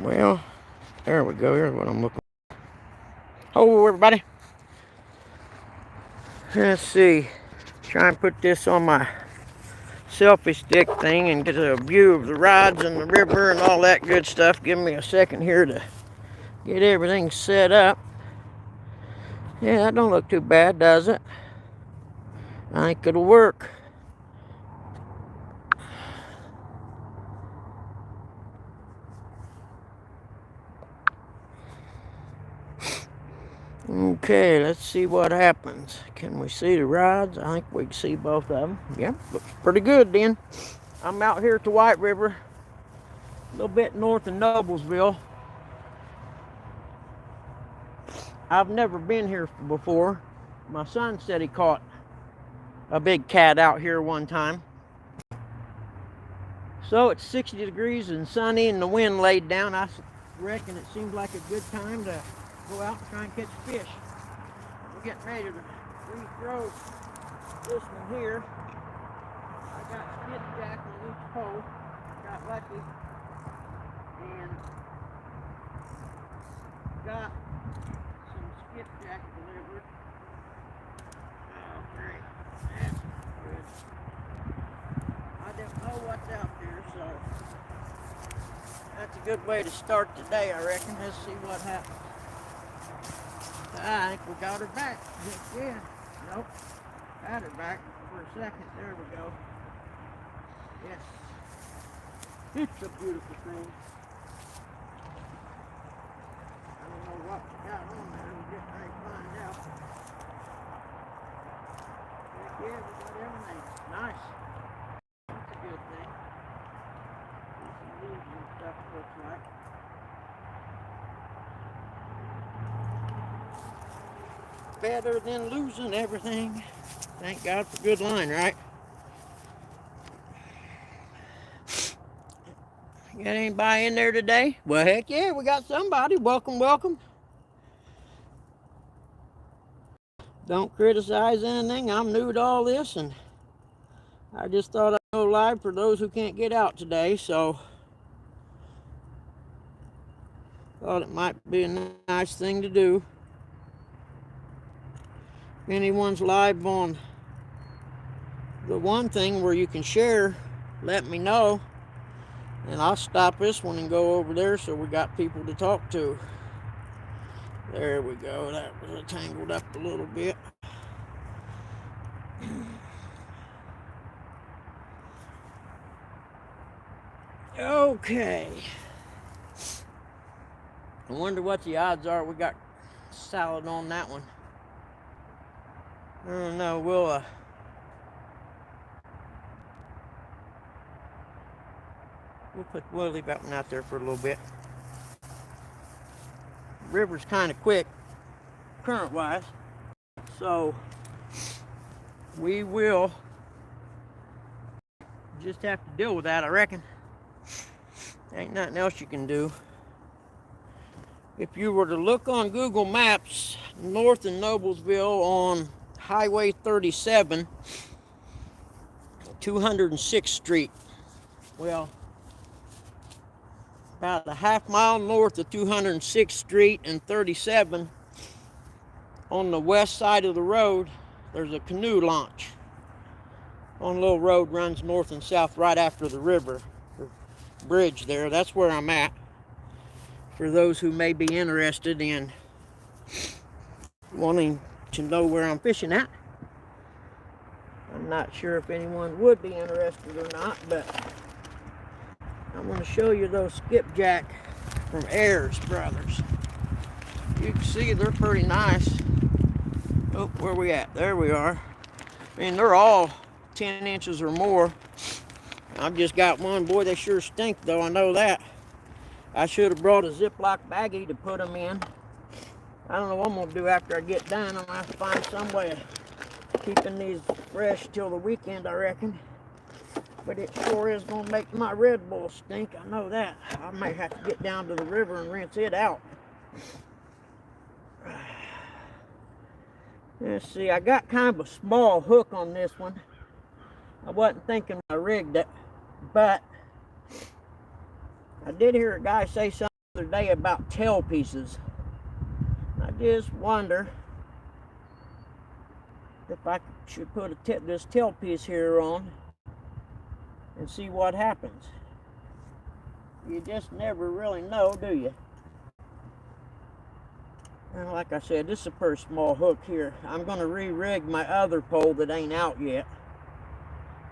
Well, there we go. Here's what I'm looking for. Hello, everybody. Let's see. Try and put this on my selfie stick thing and get a view of the rides and the river and all that good stuff. Give me a second here to get everything set up. Yeah, that don't look too bad, does it? I think it'll work. Okay, let's see what happens. Can we see the rides? I think we can see both of them. Yep, looks pretty good then. I'm out here at the Whiteriver, a little bit north of Noblesville. I've never been here before. My son said he caught a big cat out here one time. So it's 60 degrees and sunny and the wind laid down. I reckon it seems like a good time to go out and try and catch fish. We're getting ready to re-throw this one here. I got skipjack on each pole. Got lucky and got some skipjack delivered. Oh, great. That's good. I don't know what's out there, so that's a good way to start the day, I reckon. Let's see what happens. I think we got her back. Yeah. Nope. Had her back for a second. There we go. Yes. It's a beautiful thing. I don't know what we got on there. We'll get ready to find out. Yeah, we got everything. Nice. That's a good thing. Some leaves and stuff, looks like. Better than losing everything. Thank God for good line, right? Got anybody in there today? Well, heck yeah, we got somebody. Welcome, welcome. Don't criticize anything. I'm new to all this, and I just thought I'd go live for those who can't get out today, so thought it might be a nice thing to do. If anyone's live on the one thing where you can share, let me know. And I'll stop this one and go over there so we got people to talk to. There we go. That was tangled up a little bit. Okay. I wonder what the odds are we got salad on that one. I don't know. We'll leave that one out there for a little bit. The river's kind of quick, current-wise, so we will just have to deal with that, I reckon. Ain't nothing else you can do. If you were to look on Google Maps, north of Noblesville on Highway 37, 206th Street, well, about a half mile north of 206th Street and 37, on the west side of the road, there's a canoe launch. On a little road runs north and south right after the river, the bridge there. That's where I'm at. For those who may be interested in wanting to know where I'm fishing at. I'm not sure if anyone would be interested or not, but I'm going to show you those skipjack from Ayers Brothers. You can see they're pretty nice. Oh, where we at? There we are. I mean, they're all 10 inches or more. I've just got one. Boy, they sure stink, though. I know that. I should have brought a Ziploc baggie to put them in. I don't know what I'm going to do after I get done. I'm going to have to find some way of keeping these fresh till the weekend, I reckon. But it sure is going to make my Red Bull stink. I know that. I might have to get down to the river and rinse it out. Let's see. I got kind of a small hook on this one. I wasn't thinking I rigged it, but I did hear a guy say something other day about tail pieces. I just wonder if I should put this tail piece here on and see what happens. You just never really know, do you? And like I said, this is a pretty small hook here. I'm going to re-rig my other pole that ain't out yet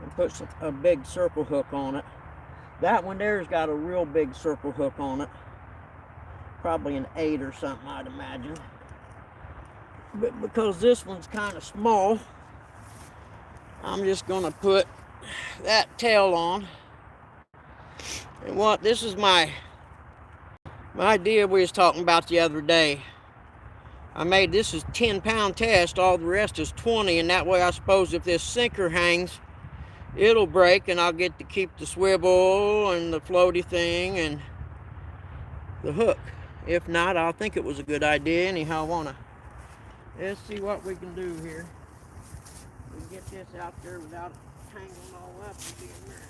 and put a big circle hook on it. That one there's got a real big circle hook on it. Probably an 8 or something, I'd imagine. But because this one's kind of small, I'm just going to put that tail on. And what this is my idea we was talking about the other day. I made this is 10-pound test, all the rest is 20, and that way I suppose if this sinker hangs, it'll break and I'll get to keep the swivel and the floaty thing and the hook. If not, I'll think it was a good idea anyhow. Let's see what we can do here. We can get this out there without tangling all up and being there.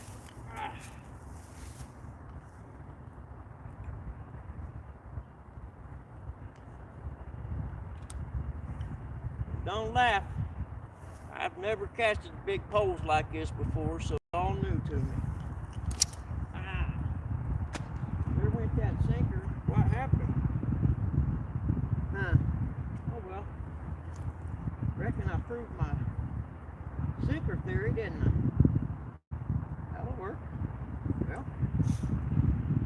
Don't laugh. I've never casted big poles like this before, so it's all new to me. There went that sinker. What happened? Huh. Oh well. Reckon I proved my sinker theory, didn't I? That'll work. Well,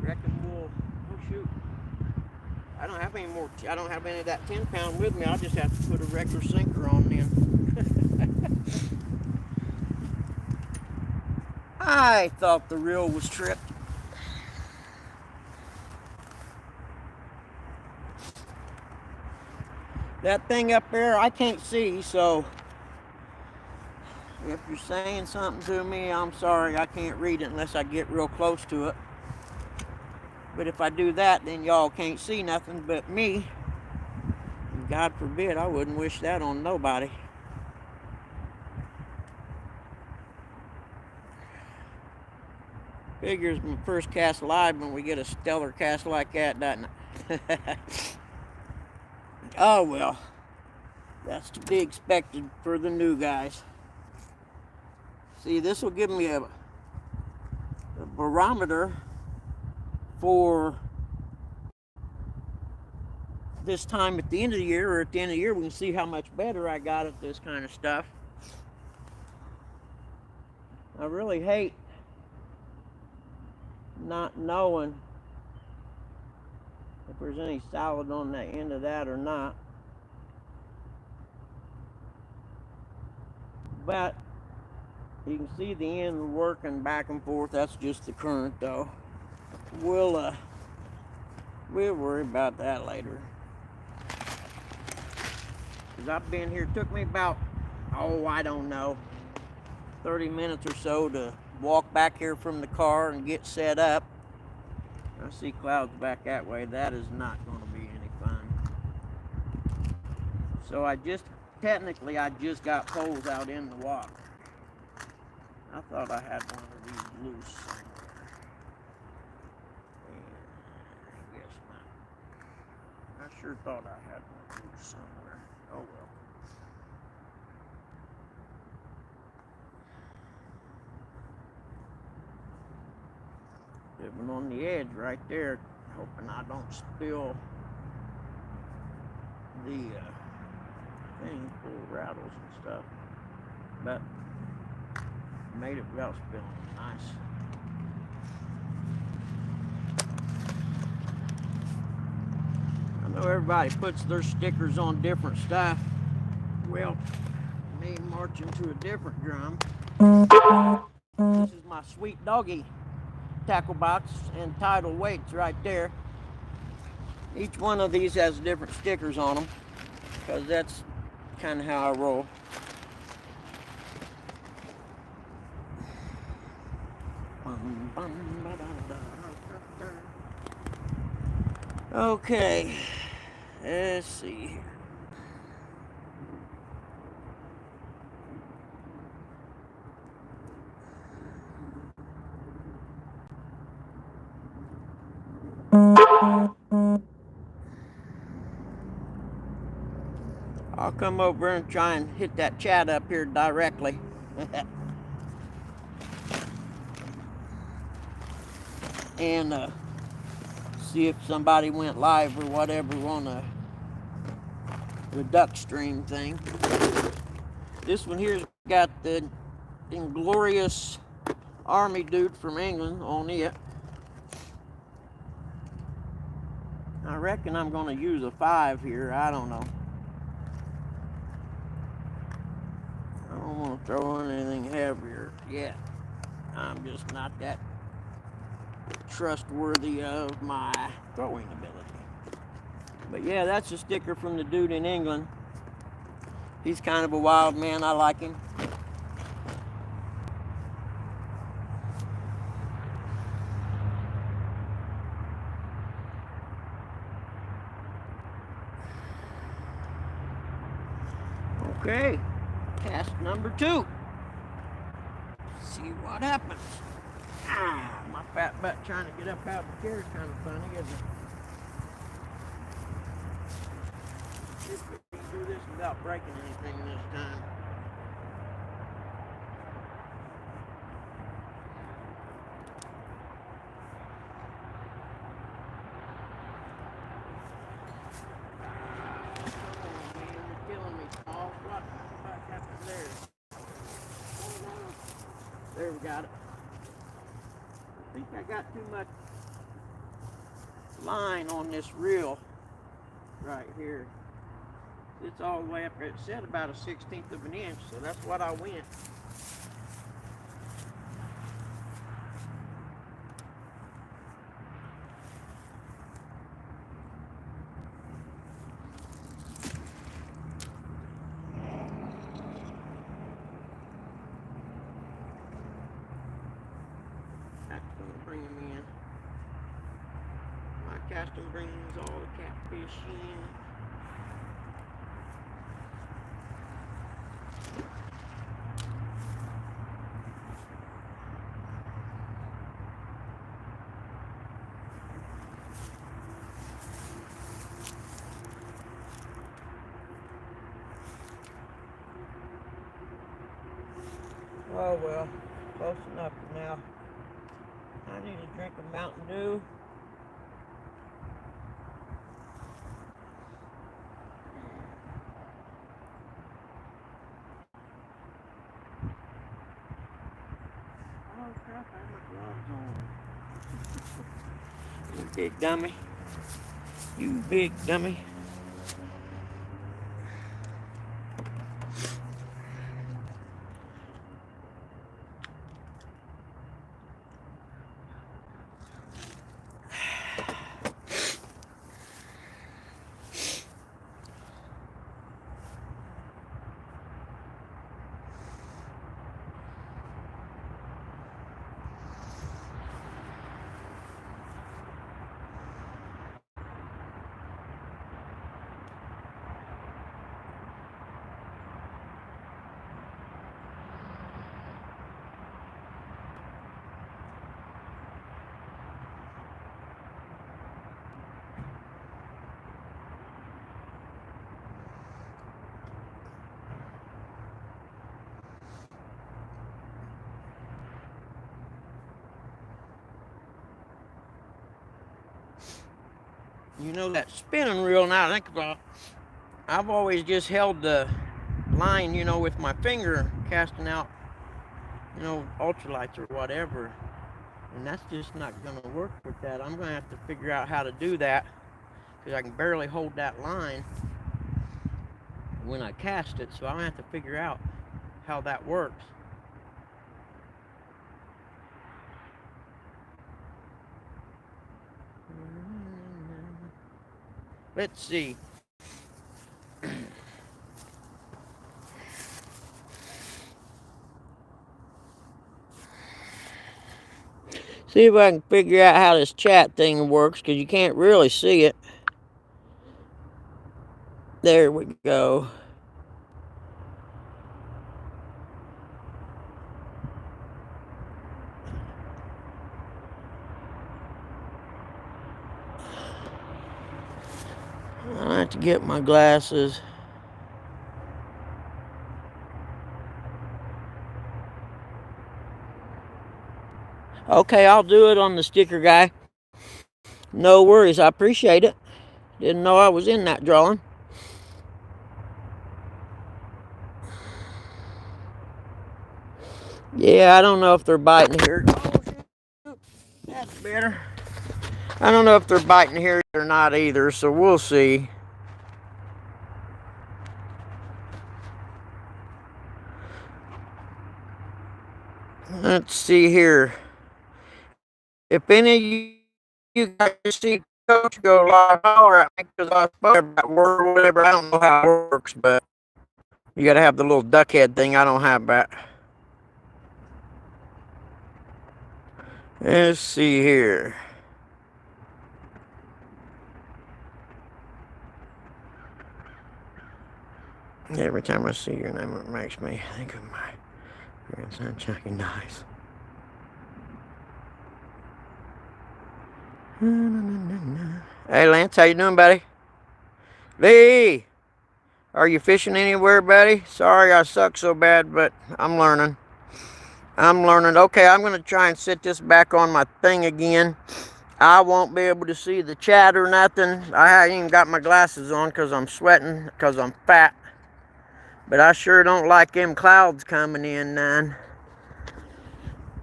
reckon we'll, oh shoot. I don't have any more, I don't have any of that 10-pound with me. I'll just have to put a regular sinker on then. I thought the reel was tripped. That thing up there, I can't see, so if you're saying something to me, I'm sorry, I can't read it unless I get real close to it. But if I do that, then y'all can't see nothing but me. And God forbid, I wouldn't wish that on nobody. Figures my first cast live when we get a stellar cast like that, doesn't it? Oh well, that's to be expected for the new guys. See, this will give me a barometer for this time at the end of the year, or at the end of the year we can see how much better I got at this kind of stuff. I really hate not knowing if there's any solid on the end of that or not. But you can see the end working back and forth. That's just the current though. We'll worry about that later. Cause I've been here, it took me about, oh, I don't know, 30 minutes or so to walk back here from the car and get set up. I see clouds back that way. That is not going to be any fun. So technically I just got poles out in the water. I thought I had one of these loose somewhere. I guess not. I sure thought I had one loose somewhere. Oh well. Living on the edge right there, hoping I don't spill the thing full of rattles and stuff. But made it without spilling. Nice. I know everybody puts their stickers on different stuff. Well, me marching to a different drum. This is my Sweet Doggy tackle box and tidal weights right there. Each one of these has different stickers on them because that's kind of how I roll. Okay, let's see here. I'll come over and try and hit that chat up here directly. And see if somebody went live or whatever on the duck stream thing. This one here's got the Inglorious Army dude from England on it. I reckon I'm going to use a 5 here. I don't know. I don't want to throw in anything heavier yet. I'm just not that trustworthy of my throwing ability. But yeah, that's a sticker from the dude in England. He's kind of a wild man. I like him. Okay, cast number 2. See what happens. My fat butt trying to get up out of the chair is kind of funny, isn't it? See if we can do this without breaking anything this time. There, we got it. I think I got too much line on this reel right here. It's all the way up there. It said about a 1/16 of an inch, so that's what I went. Casting brings all the catfish in. Oh well, close enough for now. I need a drink of Mountain Dew. Crap, I have my gloves on. You big dummy. You big dummy. You know, that spinning reel, now I think about, I've always just held the line, you know, with my finger, casting out, you know, ultralights or whatever. And that's just not going to work with that. I'm going to have to figure out how to do that, because I can barely hold that line when I cast it. So I'm going to have to figure out how that works. Let's see. See if I can figure out how this chat thing works, because you can't really see it. There we go. have to get my glasses. Okay, I'll do it on the sticker guy. No worries, I appreciate it. Didn't know I was in that drawing. Yeah, I don't know if they're biting here. Oh, shoot. That's better. I don't know if they're biting here or not either, so we'll see. Let's see here. If any of you guys see Coach go live, holler at me because I spoke about word or whatever. I don't know how it works, but you got to have the little duck head thing. I don't have that. Let's see here. Every time I see your name, it makes me think of my grandson, Chucky Nice. Hey, Lance, how you doing, buddy? Lee, are you fishing anywhere, buddy? Sorry I suck so bad, but I'm learning. Okay, I'm going to try and set this back on my thing again. I won't be able to see the chat or nothing. I haven't even got my glasses on because I'm sweating because I'm fat. But I sure don't like them clouds coming in, man.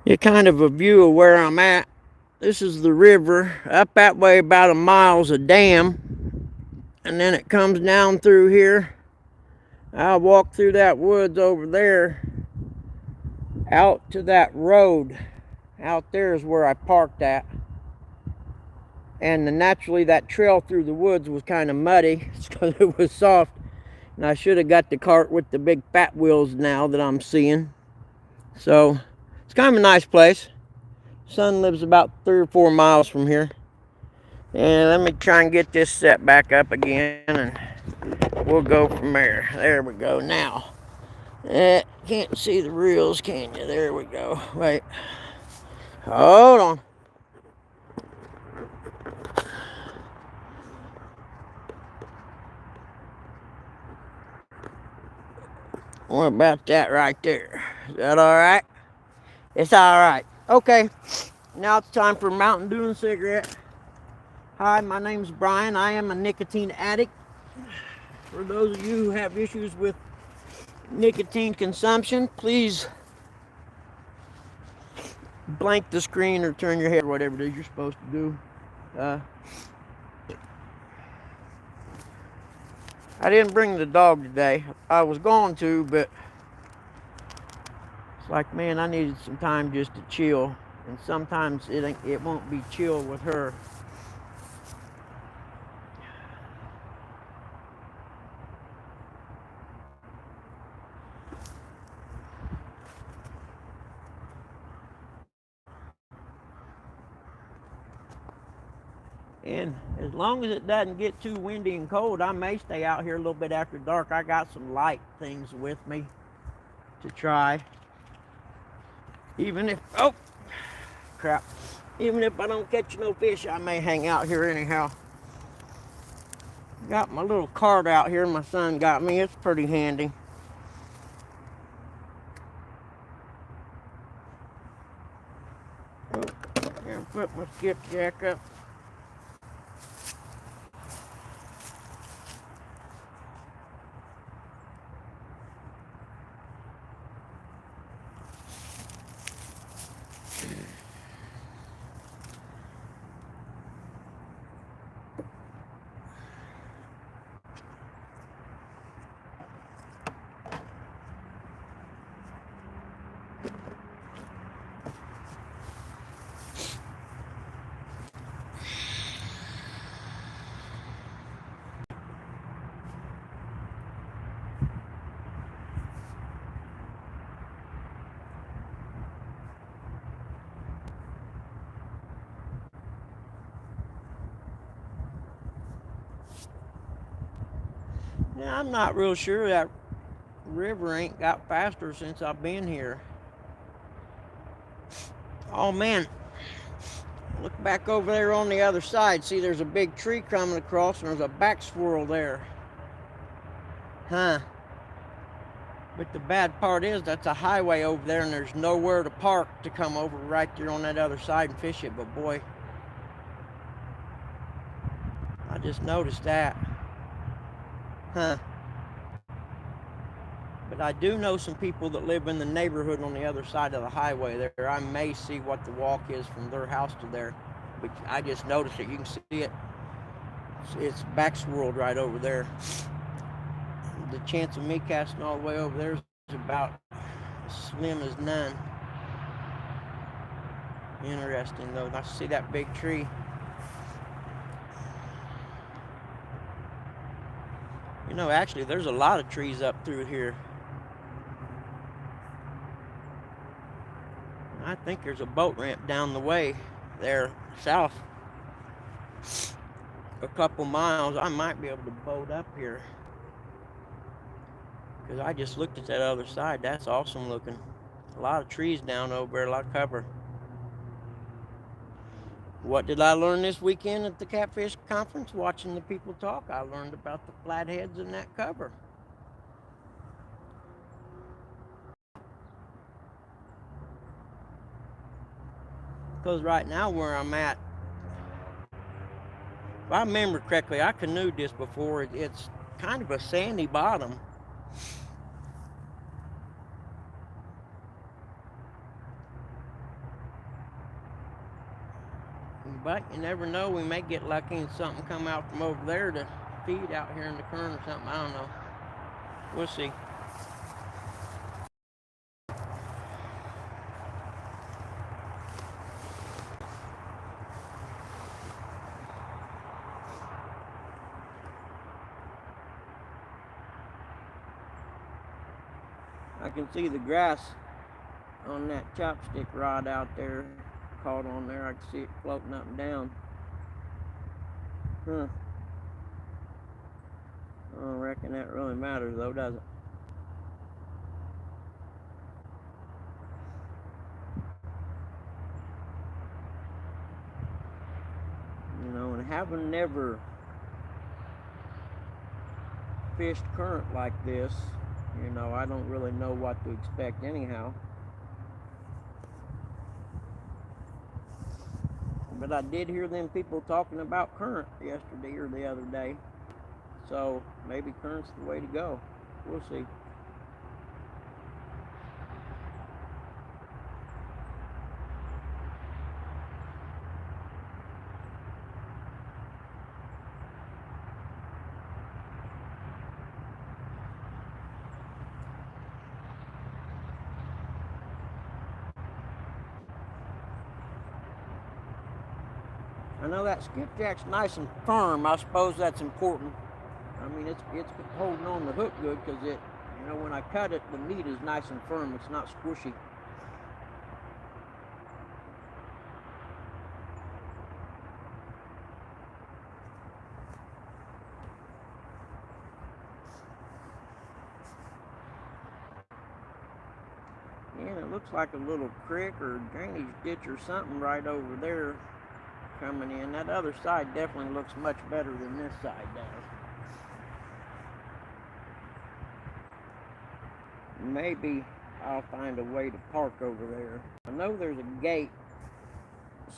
Get kind of a view of where I'm at. This is the river. Up that way about a mile's a dam. And then it comes down through here. I'll walk through that woods over there. Out to that road. Out there is where I parked at. And naturally that trail through the woods was kind of muddy. It's because it was soft. And I should have got the cart with the big fat wheels now that I'm seeing. So, it's kind of a nice place. Son lives about 3 or 4 miles from here. And let me try and get this set back up again. And we'll go from there. There we go. Now, can't see the reels, can you? There we go. Wait. Hold on. What about that right there? Is that all right? It's all right. Okay. Now it's time for Mountain Dew and cigarette. Hi, my name's Brian. I am a nicotine addict. For those of you who have issues with nicotine consumption, please blank the screen or turn your head or whatever it is you're supposed to do. I didn't bring the dog today. I was going to, but it's like, man, I needed some time just to chill. And sometimes it won't be chill with her. And as long as it doesn't get too windy and cold, I may stay out here a little bit after dark. I got some light things with me to try. Even if, oh, crap. Even if I don't catch no fish, I may hang out here anyhow. Got my little cart out here my son got me. It's pretty handy. Oh, gonna put my skipjack up. Yeah, I'm not real sure that river ain't got faster since I've been here. Oh man, Look back over there on the other side. See, there's a big tree coming across, and there's a back swirl there. Huh. But the bad part is that's a highway over there, and there's nowhere to park to come over right there on that other side and fish it. But boy, I just noticed that. Huh. But I do know some people that live in the neighborhood on the other side of the highway there. I may see what the walk is from their house to there. But I just noticed it. You can see it. It's back swirled right over there. The chance of me casting all the way over there is about as slim as none. Interesting though. I see that big tree. You know, actually, there's a lot of trees up through here. I think there's a boat ramp down the way there south. A couple miles. I might be able to boat up here. Because I just looked at that other side. That's awesome looking. A lot of trees down over there, a lot of cover. What did I learn this weekend at the Catfish Conference? Watching the people talk, I learned about the flatheads in that cover. Because right now where I'm at, if I remember correctly, I canoed this before. It's kind of a sandy bottom. But you never know, we may get lucky and something come out from over there to feed out here in the current or something. I don't know. We'll see. I can see the grass on that chopstick rod out there caught on there. I can see it floating up and down. Huh. I don't reckon that really matters though, does it? You know, and having never fished current like this, you know, I don't really know what to expect anyhow. But I did hear them people talking about current yesterday or the other day. So maybe current's the way to go. We'll see. I know that skipjack's nice and firm. I suppose that's important. I mean, it's holding on the hook good because it, you know, when I cut it, the meat is nice and firm. It's not squishy. And it looks like a little creek or drainage ditch or something right over there coming in. That other side definitely looks much better than this side does. Maybe I'll find a way to park over there. I know there's a gate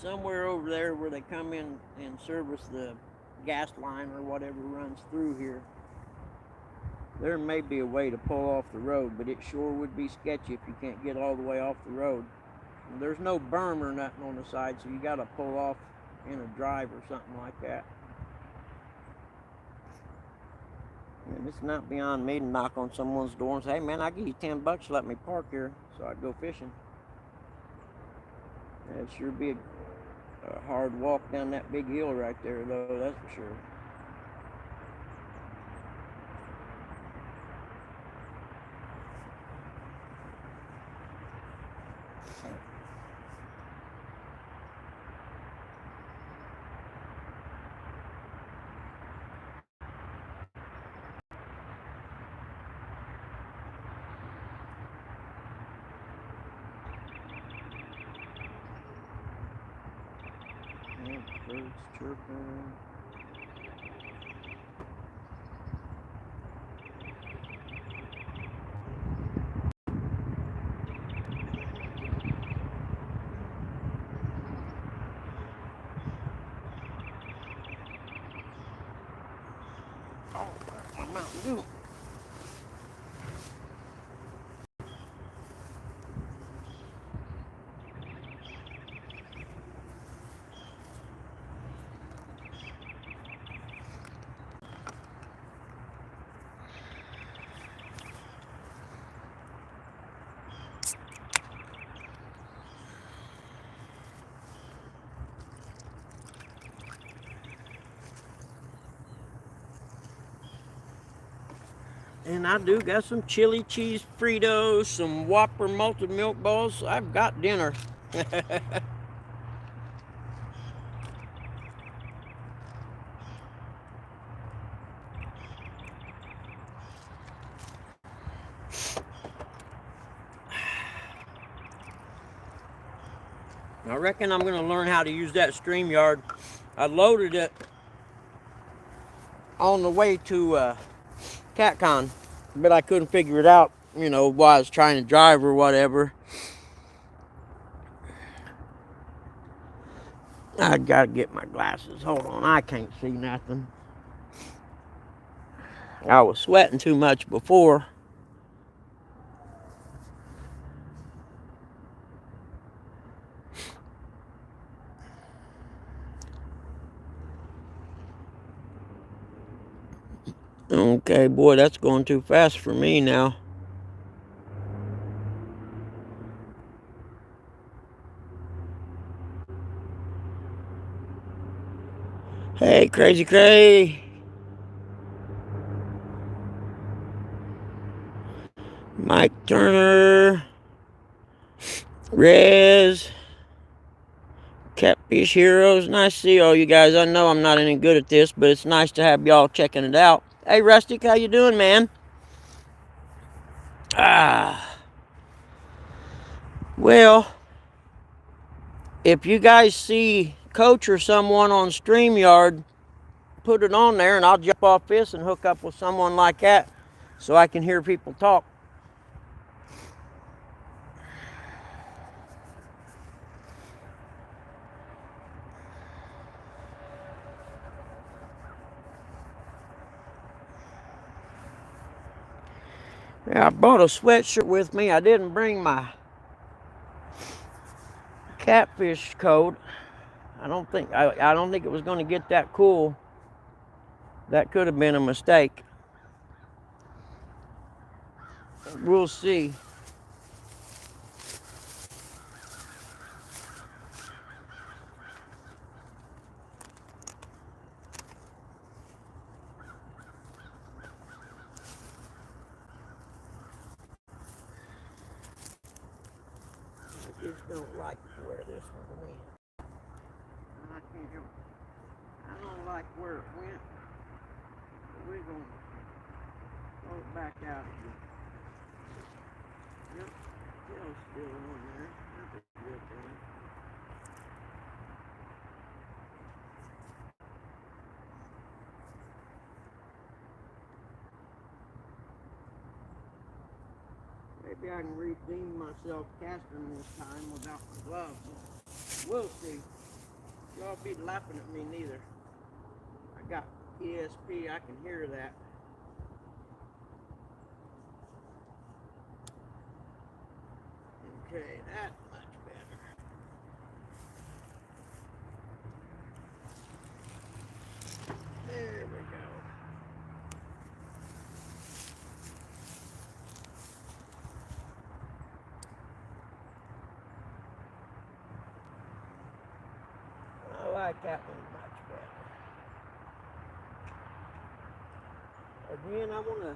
somewhere over there where they come in and service the gas line or whatever runs through here. There may be a way to pull off the road, but it sure would be sketchy if you can't get all the way off the road. And there's no berm or nothing on the side, so you got to pull off in a drive or something like that. And it's not beyond me to knock on someone's door and say, hey man, I'll give you $10 to let me park here so I can go fishing. It'd sure be a hard walk down that big hill right there though, that's for sure. Birds chirping. Oh, my Mountain Dew. And I do got some chili cheese Fritos, some Whopper malted milk balls. I've got dinner. I reckon I'm going to learn how to use that StreamYard. I loaded it on the way to CatCon, but I couldn't figure it out, you know, while I was trying to drive or whatever. I gotta get my glasses. Hold on, I can't see nothing. I was sweating too much before. Okay, boy, that's going too fast for me now. Hey, Crazy Cray. Mike Turner. Rez. Catfish Heroes. Nice to see all you guys. I know I'm not any good at this, but it's nice to have y'all checking it out. Hey, Rustic, how you doing, man? Well, if you guys see Coach or someone on StreamYard, put it on there and I'll jump off this and hook up with someone like that so I can hear people talk. Yeah, I brought a sweatshirt with me. I didn't bring my catfish coat. I don't think it was going to get that cool. That could have been a mistake. We'll see. I just don't like to wear this one. I can't help it. I don't like where it went. But we're going to throw it back out again. Yep, tail's still on there. That's a good thing. Maybe I can redeem myself casting this time without my gloves. We'll see. Y'all be laughing at me neither. I got ESP, I can hear that. Okay, that's much better. There we go. I like that one much better. Again, I want to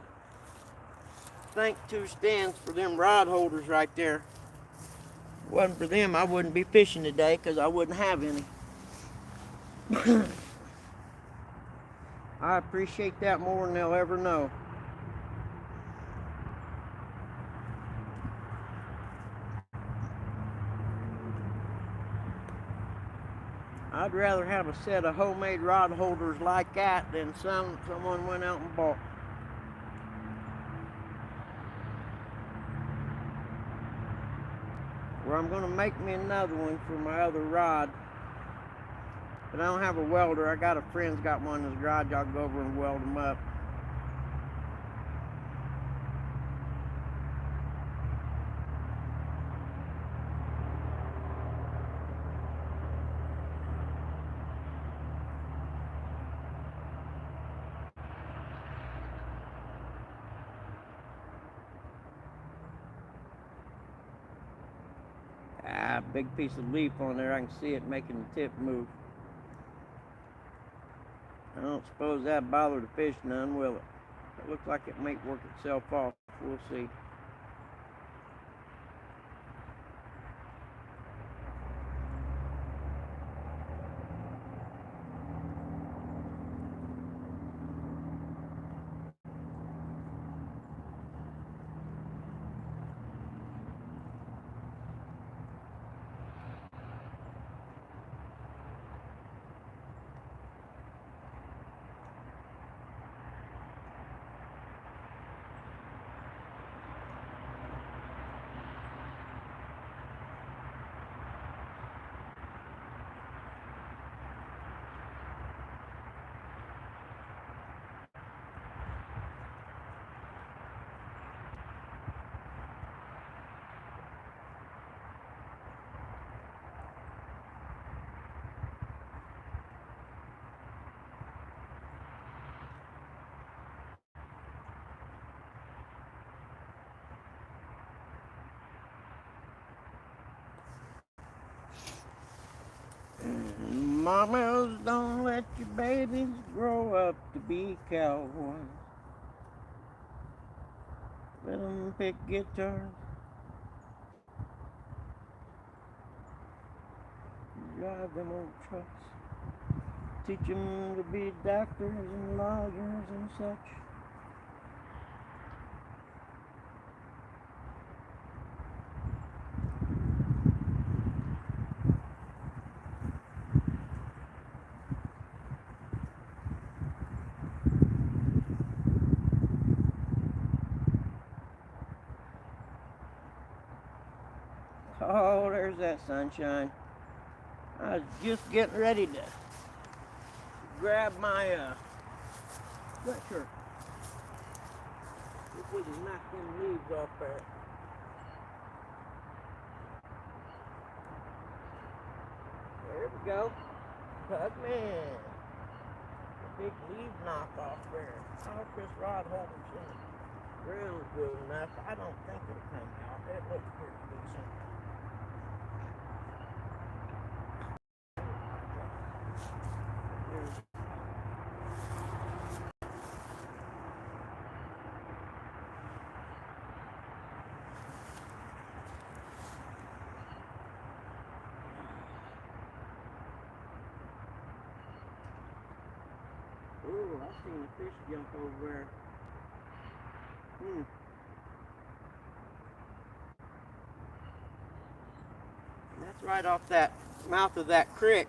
thank two stands for them rod holders right there. If it wasn't for them, I wouldn't be fishing today because I wouldn't have any. I appreciate that more than they'll ever know. I I'd rather have a set of homemade rod holders like that than someone went out and bought. Where I'm going to make me another one for my other rod. But I don't have a welder. I got a friend's got one in his garage. I'll go over and weld them up. Big piece of leaf on there. I can see it making the tip move. I don't suppose that'd bother the fish none, will it? It looks like it might work itself off. We'll see. Mamas, don't let your babies grow up to be cowboys. Let them pick guitars, drive them old trucks, teach them to be doctors and lawyers and such. Oh, there's that sunshine. I was just getting ready to grab my sweatshirt. If we can knock them leaves off there. There we go. Pugman. The big leaf knock off there. I hope this rod holder's in the ground good enough. I don't think it'll come out. It looks pretty decent. Ooh, I seen a fish jump over there. And that's right off that mouth of that creek.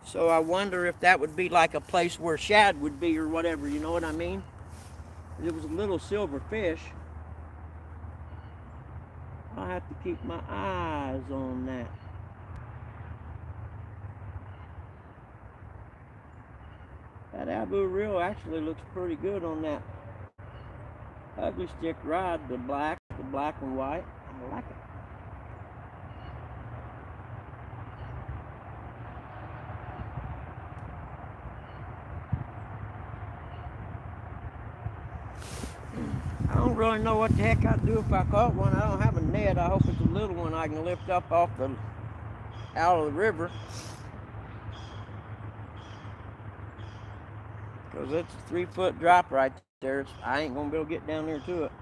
So I wonder if that would be like a place where shad would be or whatever, you know what I mean? It was a little silver fish. I'll have to keep my eyes on that. That Abu reel actually looks pretty good on that ugly stick rod, the black and white. I like it. I don't really know what the heck I'd do if I caught one. I don't have a net. I hope it's a little one I can lift up out of the river. Because it's a 3-foot drop right there. I ain't going to be able to get down there to it.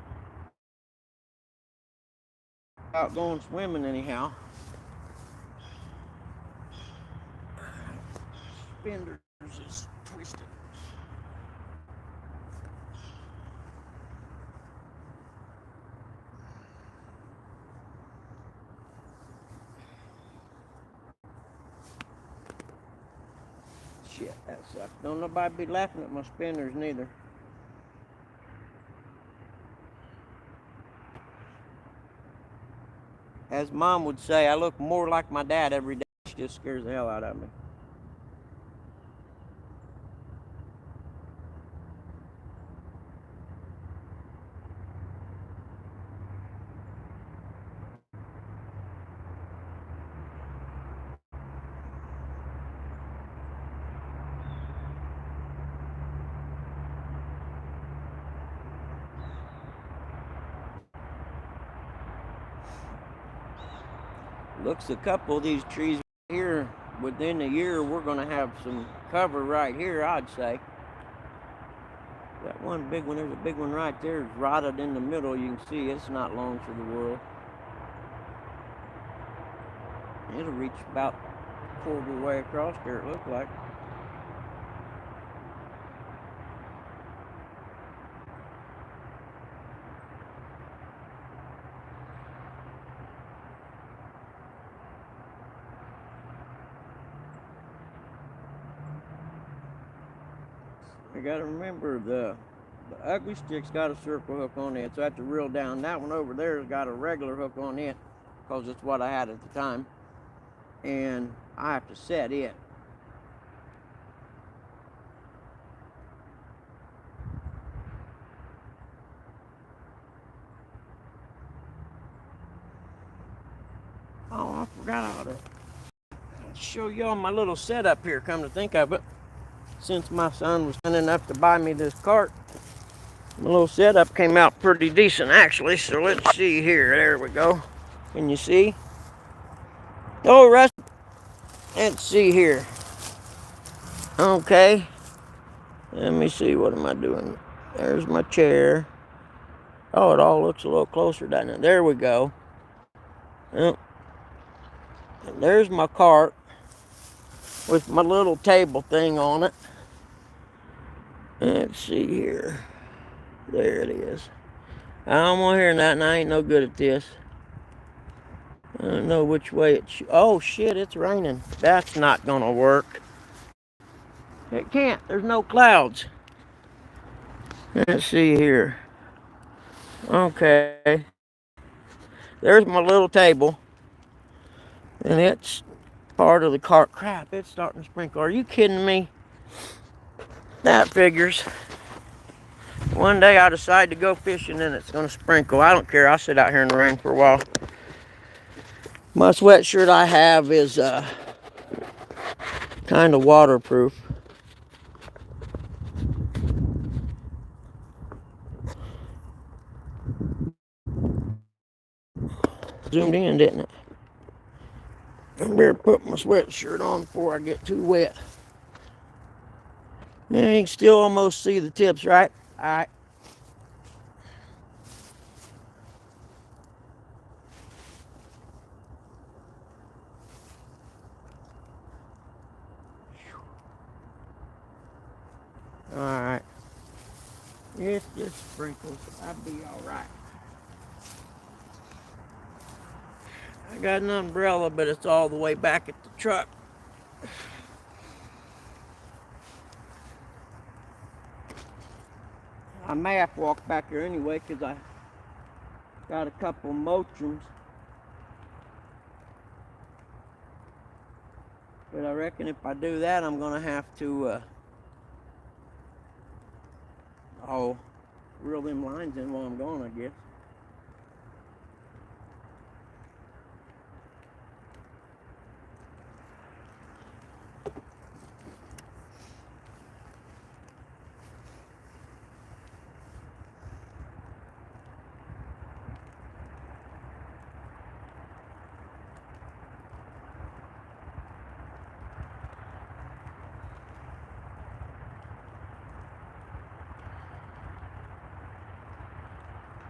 Out going swimming anyhow. Fenders is twisted. shit, that sucks. Don't nobody be laughing at my spinners neither. As Mom would say, I look more like my dad every day. She just scares the hell out of me. Looks a couple of these trees here, within a year, we're going to have some cover right here, I'd say. That one big one, there's a big one right there, it's rotted in the middle. You can see it's not long for the world. It'll reach about a quarter way across there, it looks like. I gotta remember the ugly stick's got a circle hook on it, so I have to reel down. That one over there has got a regular hook on it, because it's what I had at the time. And I have to set it. Oh, I forgot how to show y'all my little setup here, come to think of it. Since my son was kind enough to buy me this cart, my little setup came out pretty decent actually. So let's see here. There we go. Can you see? Oh, Russ. Let's see here. Okay. Let me see. What am I doing? There's my chair. Oh, it all looks a little closer down there. There we go. Yep. And there's my cart with my little table thing on it. Let's see here. There it is. I don't want to hear nothing. I ain't no good at this. I don't know which way it oh shit, it's raining. That's not gonna work. It can't. There's no clouds. Let's see here. Okay. There's my little table. And it's part of the cart. Crap, it's starting to sprinkle. Are you kidding me? That figures. One day I decide to go fishing and it's gonna sprinkle. I don't care. I'll sit out here in the rain for a while. My sweatshirt I have is kind of waterproof. Zoomed in, didn't it? I better put my sweatshirt on before I get too wet. Yeah, you can still almost see the tips, right? All right. All right. It's just sprinkles. I'll be all right. I got an umbrella, but it's all the way back at the truck. I may have to walk back here anyway because I got a couple motrums. But I reckon if I do that, I'm going to have to reel them lines in while I'm gone, I guess.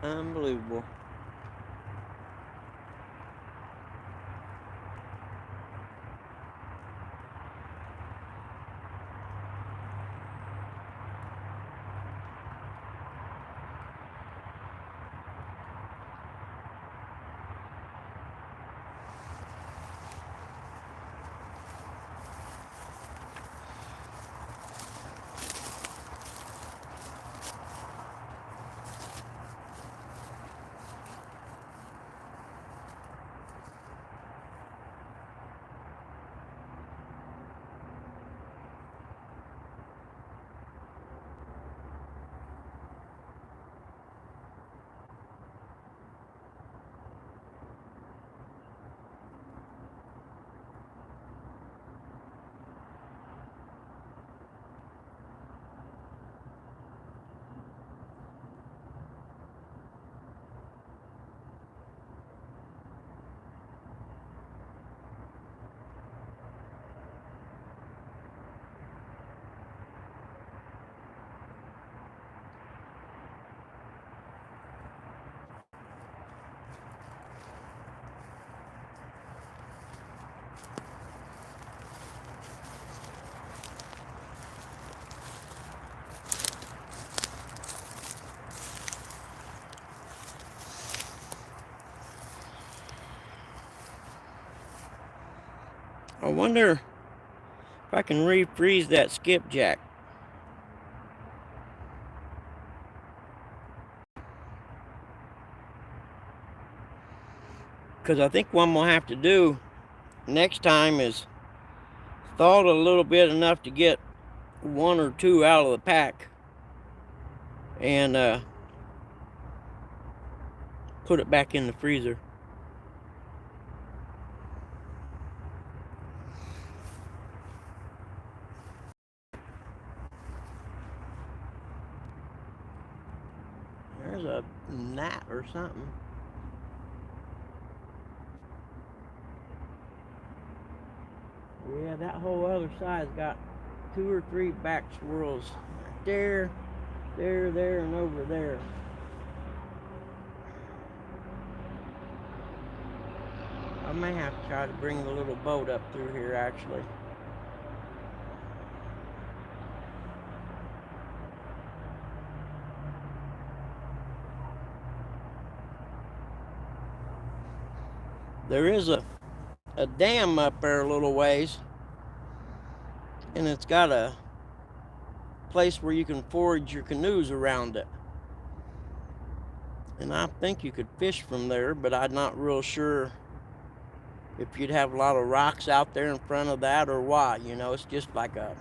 Unbelievable. I wonder if I can refreeze that skipjack. Because I think what I'm going to have to do next time is thaw it a little bit enough to get 1 or 2 out of the pack. And put it back in the freezer. There's a gnat or something. Yeah, that whole other side's got 2 or 3 back swirls. There, there, and over there. I may have to try to bring the little boat up through here, actually. There is a dam up there a little ways, and it's got a place where you can forage your canoes around it. And I think you could fish from there, but I'm not real sure if you'd have a lot of rocks out there in front of that or what. You know, it's just like a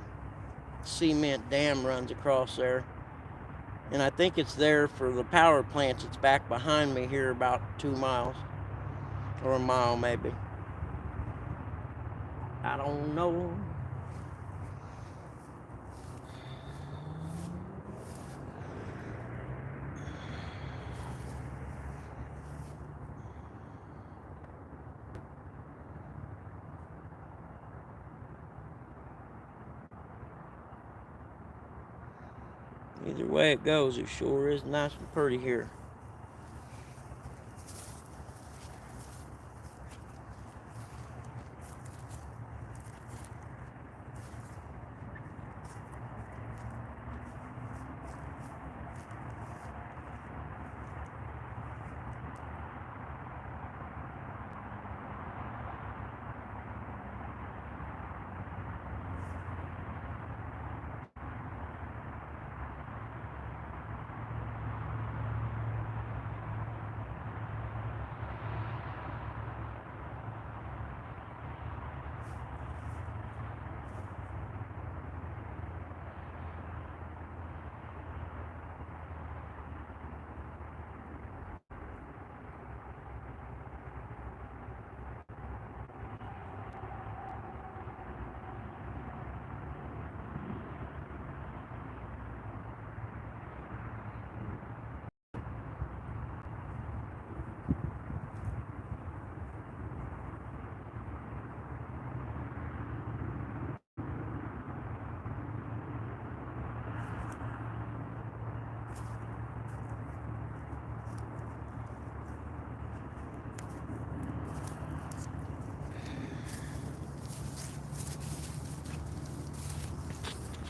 cement dam runs across there. And I think it's there for the power plants. It's back behind me here about 2 miles. Or a mile, maybe. I don't know. Either way it goes, it sure is nice and pretty here.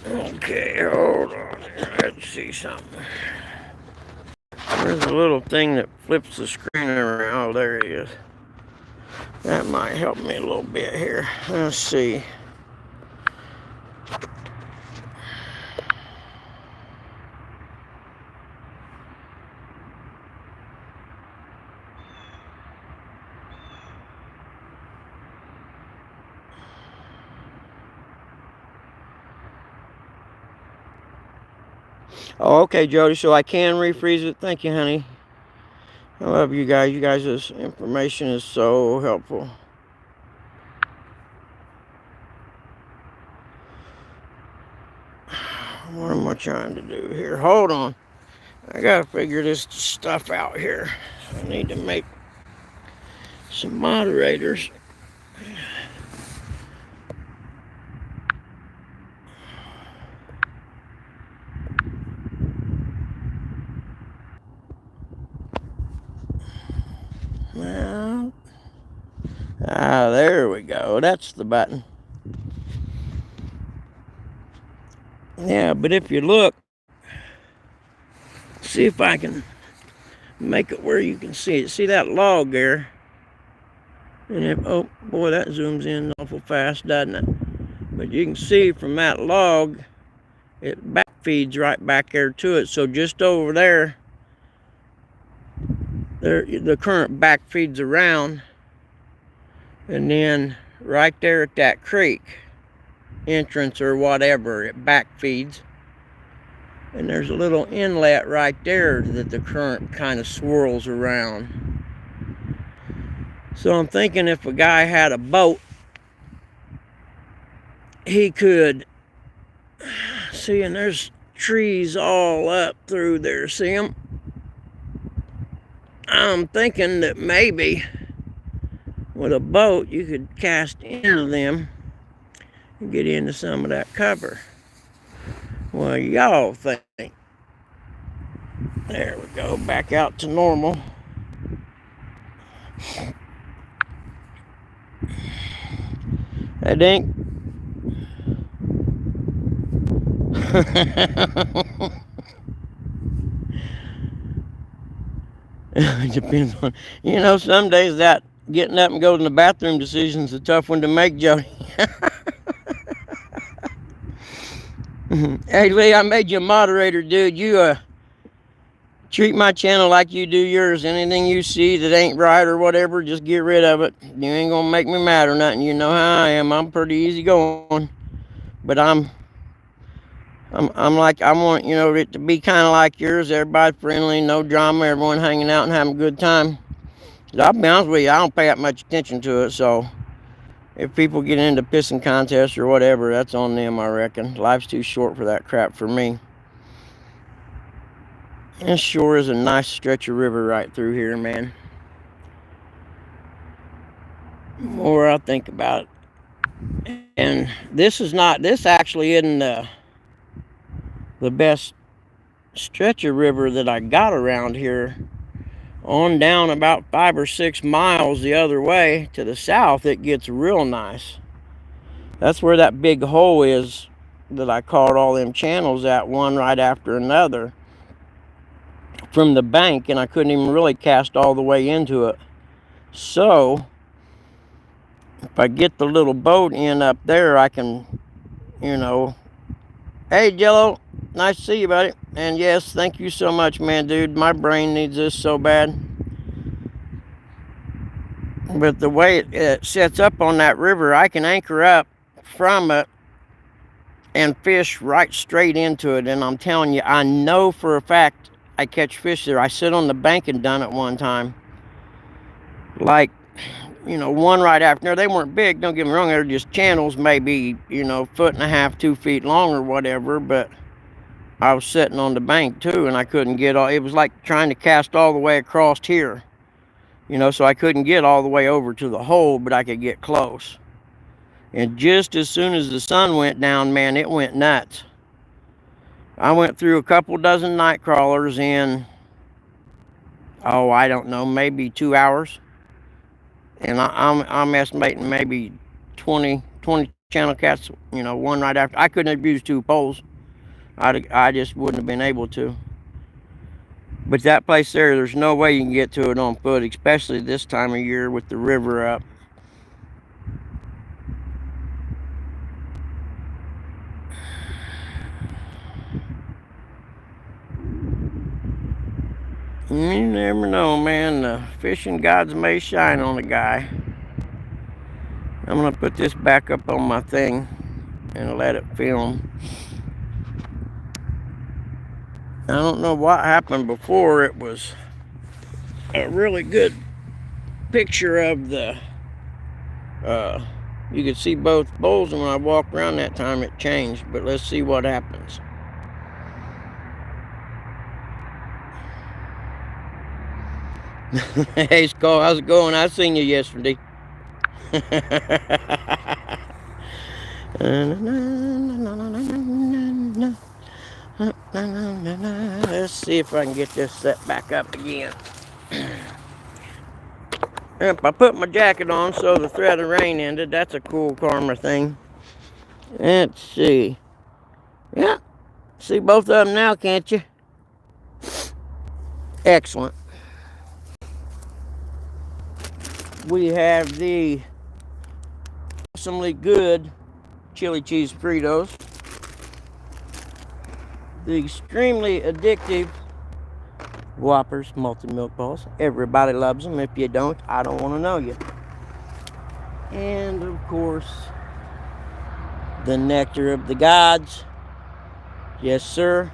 Okay, hold on. Let's see something. There's a little thing that flips the screen around. Oh, there it is. That might help me a little bit here. Let's see. Oh, okay, Jody, so I can refreeze it. Thank you, honey. I love you guys. You guys' information is so helpful. What am I trying to do here? Hold on. I gotta figure this stuff out here. I need to make some moderators. Well, there we go. That's the button. Yeah, but if you look, see if I can make it where you can see it. See that log there? And if, oh boy, that zooms in awful fast, doesn't it? But you can see from that log, it back feeds right back there to it. So just over there, the current back feeds around, and then right there at that creek entrance or whatever, it back feeds. And there's a little inlet right there that the current kind of swirls around. So I'm thinking if a guy had a boat, he could see, and there's trees all up through there, see them? I'm thinking that maybe with a boat you could cast into them and get into some of that cover. What do y'all think? There we go, back out to normal. That ain't. It depends on, some days that getting up and going to the bathroom decision's a tough one to make, Jody. Hey, Lee, I made you a moderator, dude. You treat my channel like you do yours. Anything you see that ain't right or whatever, just get rid of it. You ain't gonna make me mad or nothing. You know how I am. I'm pretty easy going, but I'm like, I want it to be kind of like yours. Everybody friendly, no drama, everyone hanging out and having a good time. I'll be honest with you, I don't pay that much attention to it. So if people get into pissing contests or whatever, that's on them, I reckon. Life's too short for that crap for me. This sure is a nice stretch of river right through here, man. The more I think about it. And this actually isn't the best stretch of river that I got around here. On down about 5 or 6 miles the other way to the south, it gets real nice. That's where that big hole is that I caught all them channels at, one right after another from the bank, and I couldn't even really cast all the way into it. So if I get the little boat in up there, I can, hey Jello, nice to see you, buddy. And yes, thank you so much, man, dude. My brain needs this so bad. But the way it sets up on that river, I can anchor up from it and fish right straight into it. And I'm telling you, I know for a fact I catch fish there. I sit on the bank and done it one time. Like, one right after. They weren't big, don't get me wrong. They're just channels, maybe, 1.5 feet, 2 feet long or whatever. But I was sitting on the bank too, and I couldn't get all. It was like trying to cast all the way across here. So I couldn't get all the way over to the hole, but I could get close. And just as soon as the sun went down, man, it went nuts. I went through a couple dozen night crawlers in, I don't know, maybe 2 hours. And I'm estimating maybe 20 channel cats, one right after. I couldn't have used 2 poles. I just wouldn't have been able to. But that place there's no way you can get to it on foot, especially this time of year with the river up. You never know, man. The fishing gods may shine on a guy. I'm going to put this back up on my thing and let it film. I don't know what happened before. It was a really good picture of the you could see both bowls, and when I walked around that time it changed. But let's see what happens. Hey Skull, how's it going? I seen you yesterday. Let's see if I can get this set back up again. Yep, I put my jacket on so the threat of rain ended. That's a cool karma thing. Let's see. Yeah, see both of them now, can't you? Excellent. we have the awesomely good chili cheese Fritos, the extremely addictive Whoppers multi-milk balls. Everybody loves them. If you don't, I don't want to know you. And of course, the nectar of the gods. Yes, sir.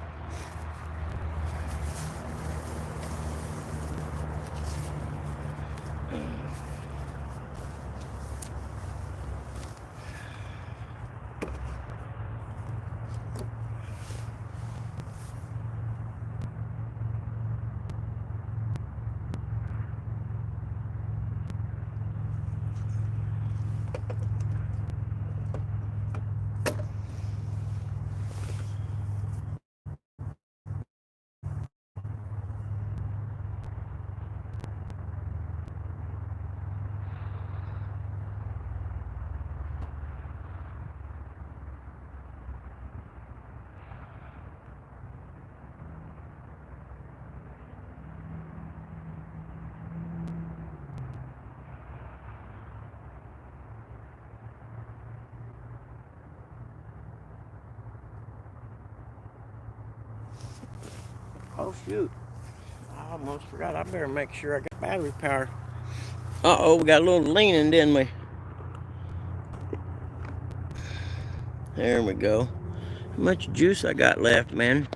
Oh, shoot. I almost forgot. I better make sure I got battery power. Uh-oh, we got a little leaning, didn't we? There we go. How much juice I got left, man?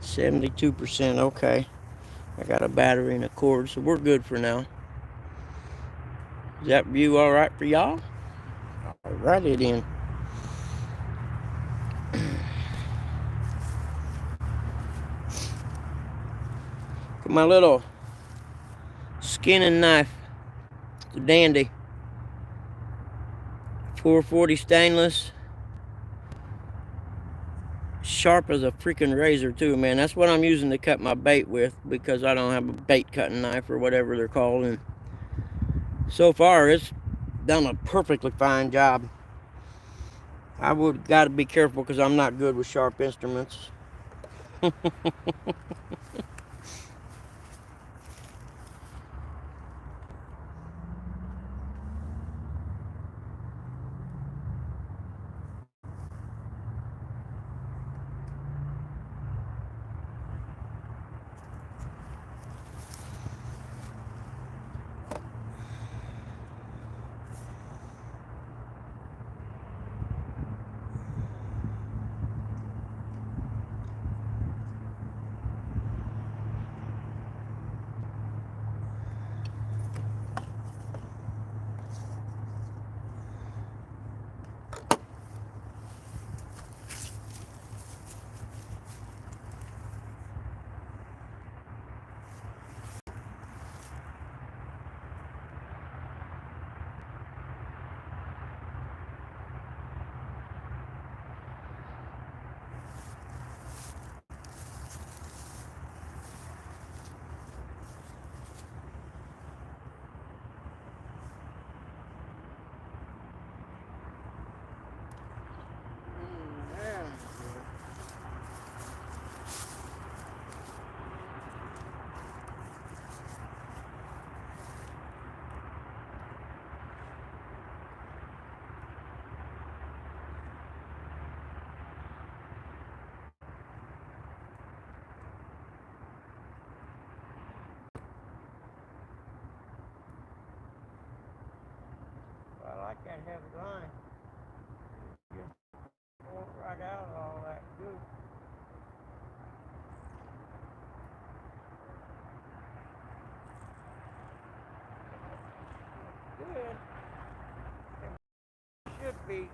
72%. Okay. I got a battery and a cord, so we're good for now. Is that view all right for y'all? Alrighty then. My little skinning knife. It's a dandy. 440 stainless. Sharp as a freaking razor too, man. That's what I'm using to cut my bait with, because I don't have a bait cutting knife or whatever they're called. And so far, it's done a perfectly fine job. I would got to be careful because I'm not good with sharp instruments. I like that heavy line. Just pull it right out of all that goop. Good. It should be.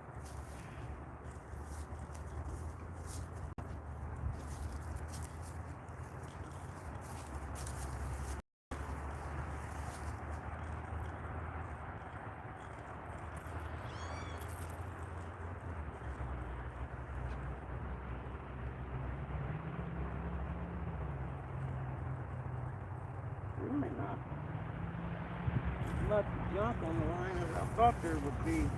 Really not much junk on the line as I thought there would be.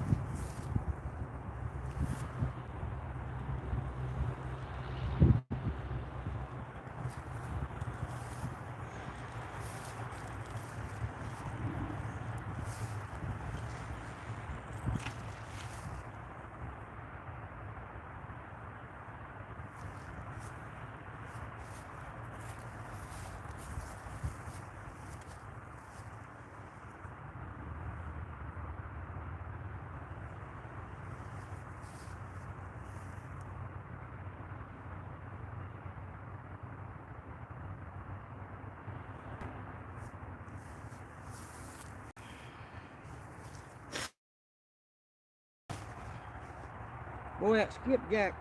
Boy, that skipjack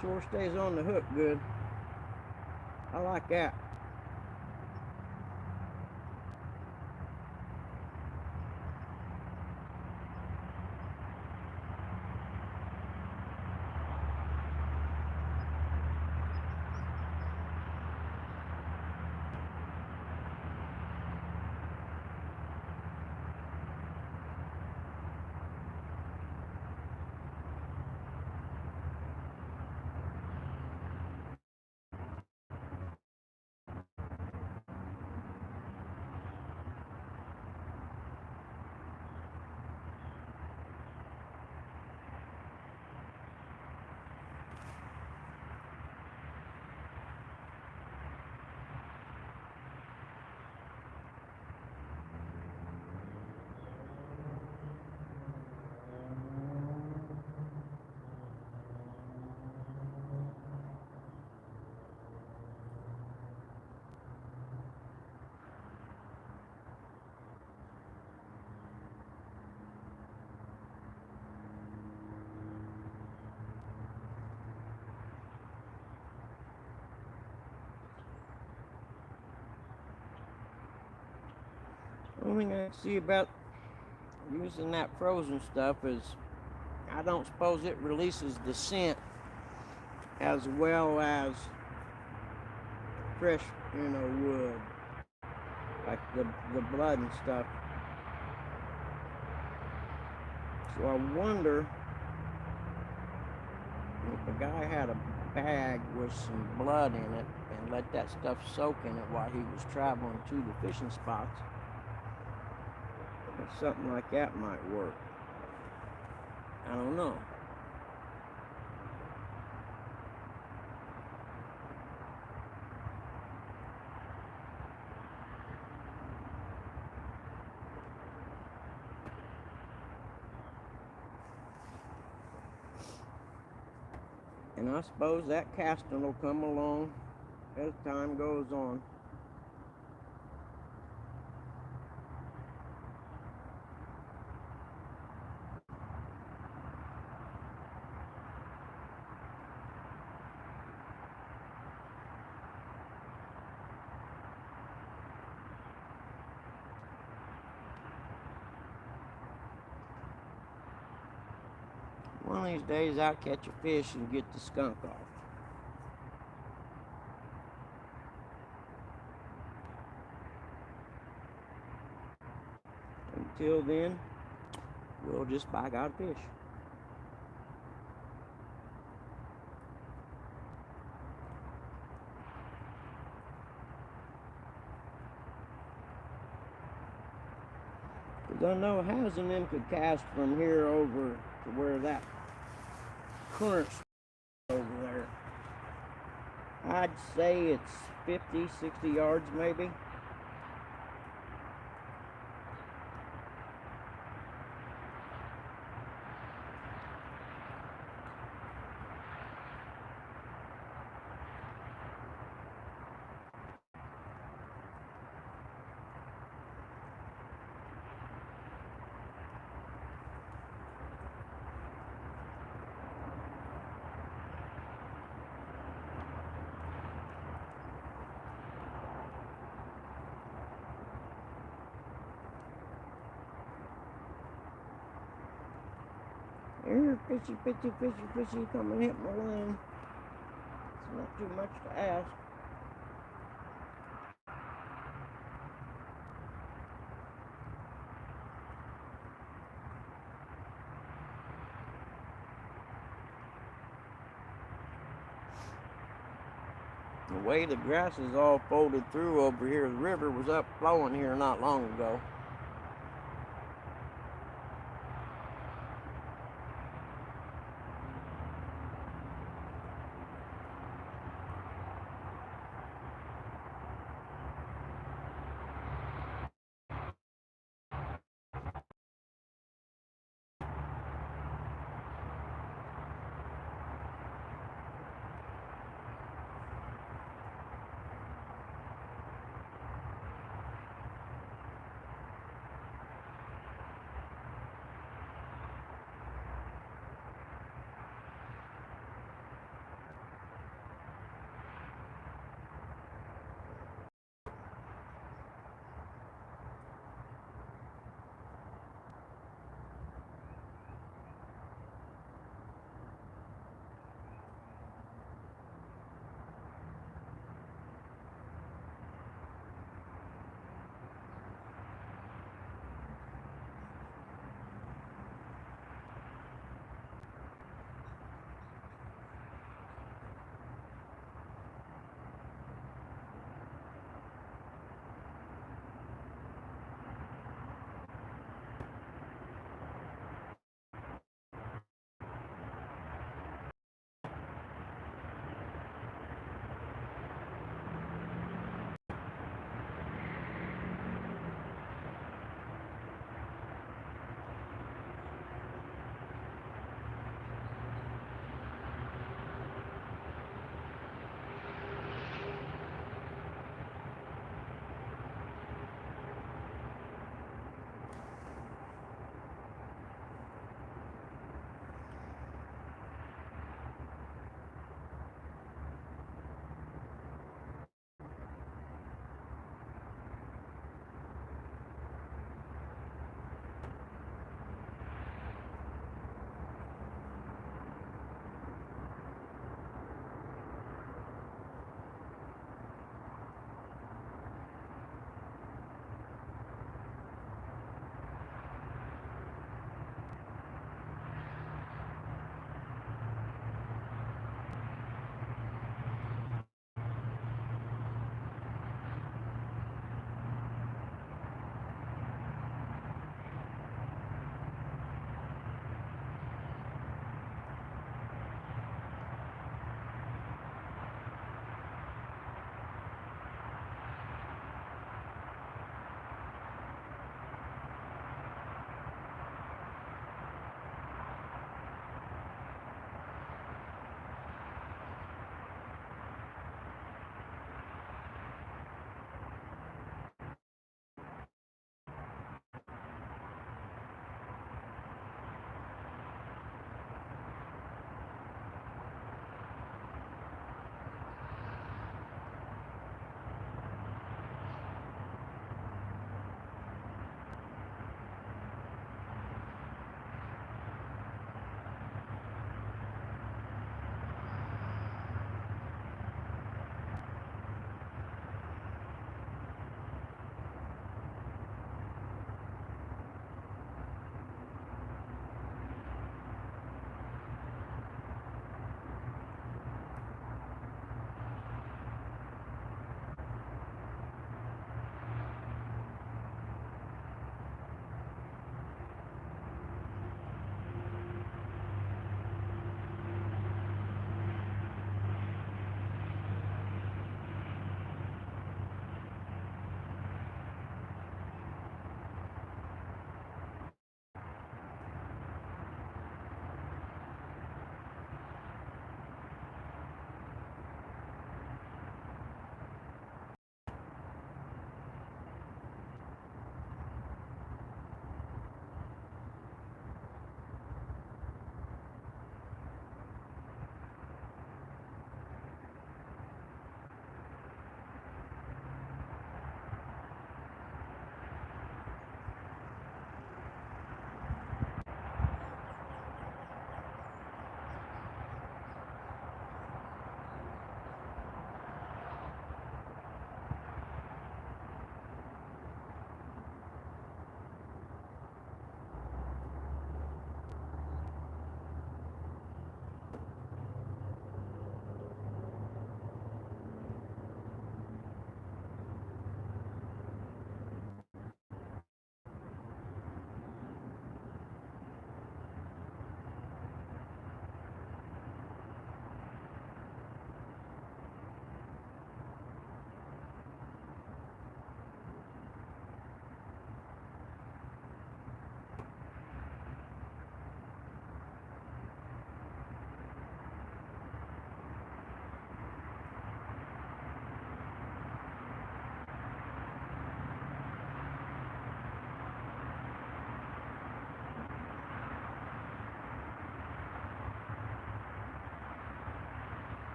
sure stays on the hook good. I like that. The only thing I see about using that frozen stuff is I don't suppose it releases the scent as well as fresh, wood, like the blood and stuff. So I wonder if a guy had a bag with some blood in it and let that stuff soak in it while he was traveling to the fishing spots, if something like that might work. I don't know. And I suppose that casting will come along as time goes on. One of these days I'll catch a fish and get the skunk off. Until then, we'll just bag out a fish. Because I know Haz and them could cast from here over to where that current's over there. I'd say it's 50, 60 yards maybe. Here, fishy, fishy, fishy, fishy, come and hit my line. It's not too much to ask. The way the grass is all folded through over here, the river was up flowing here not long ago.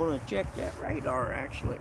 gonna check that radar actually.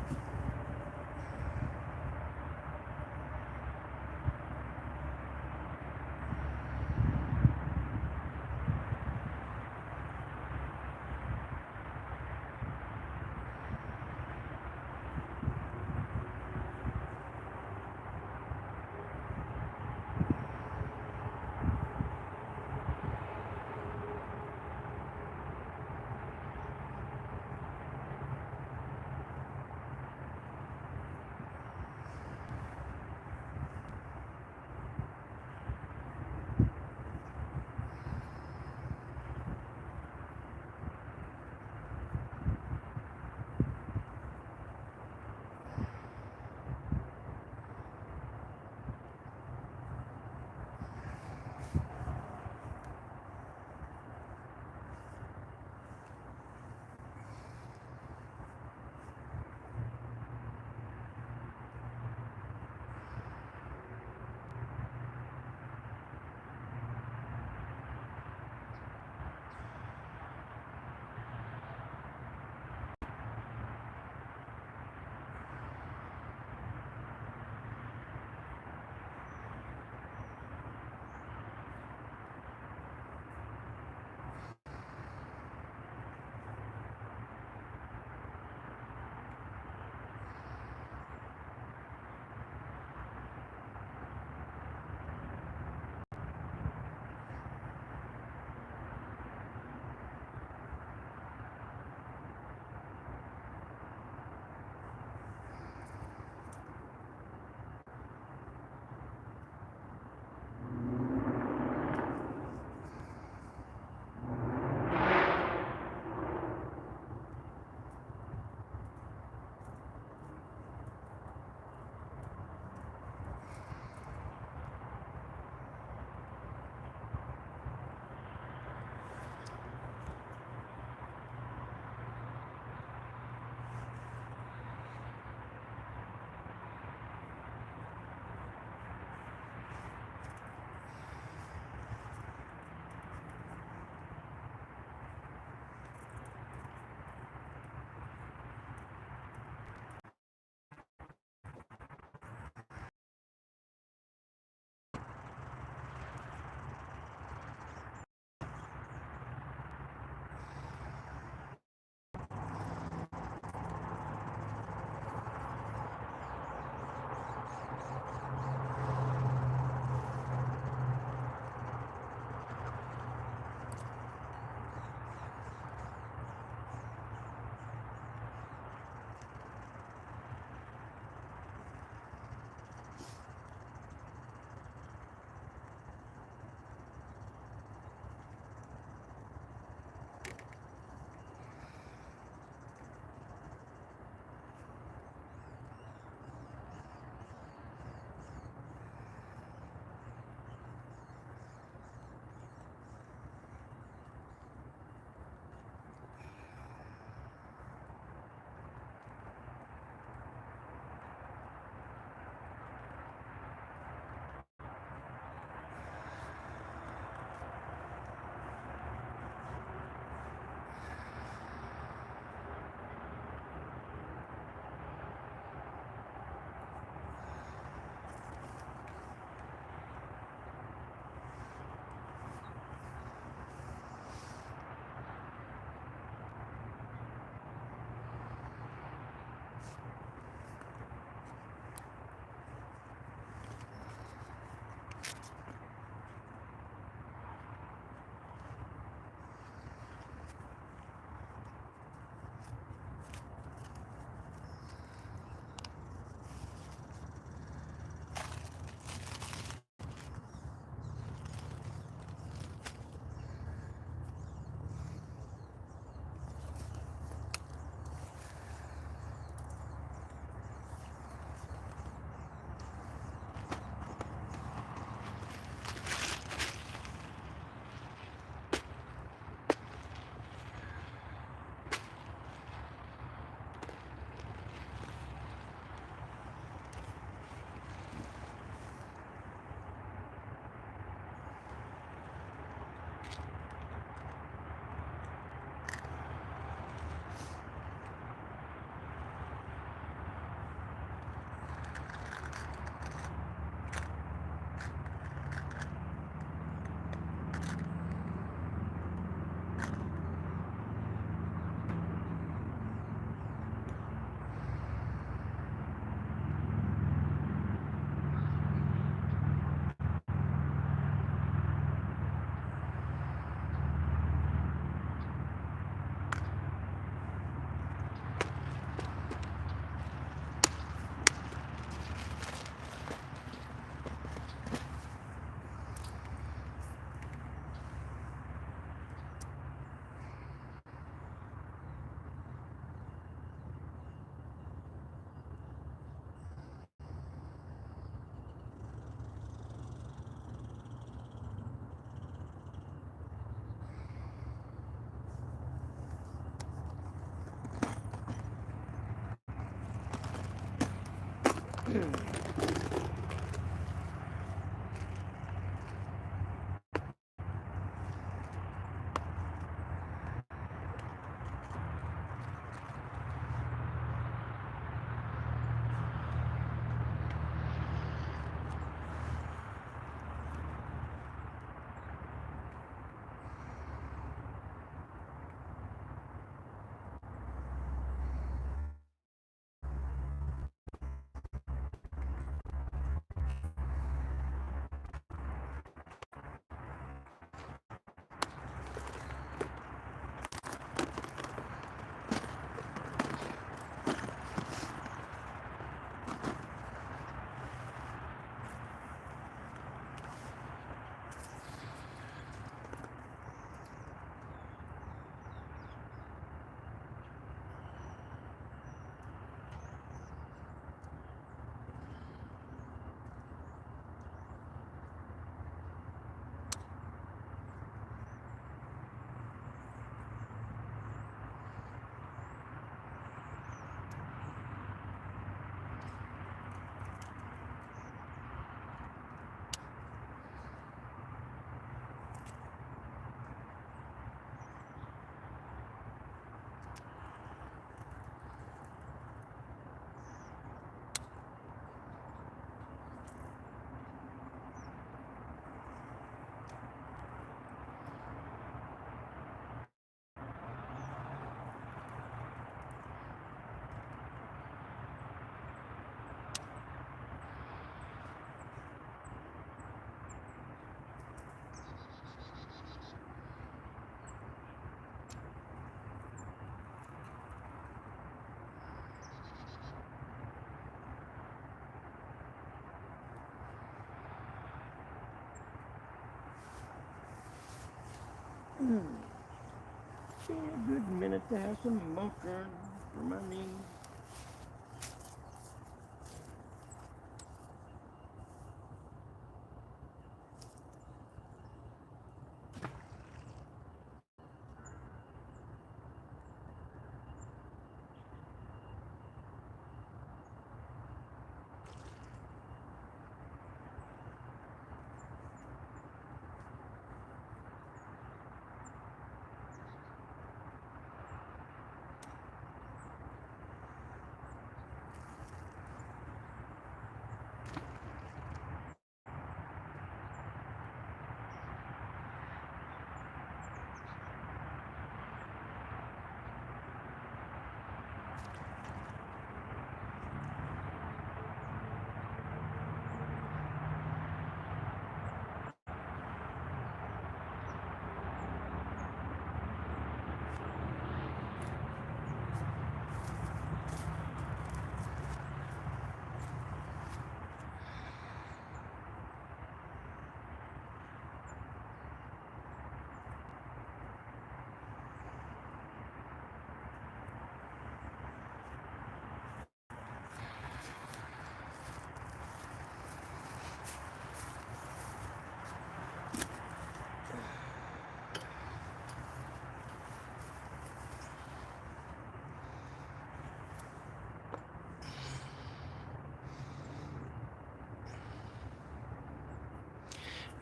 A good minute to have some motor for my knees.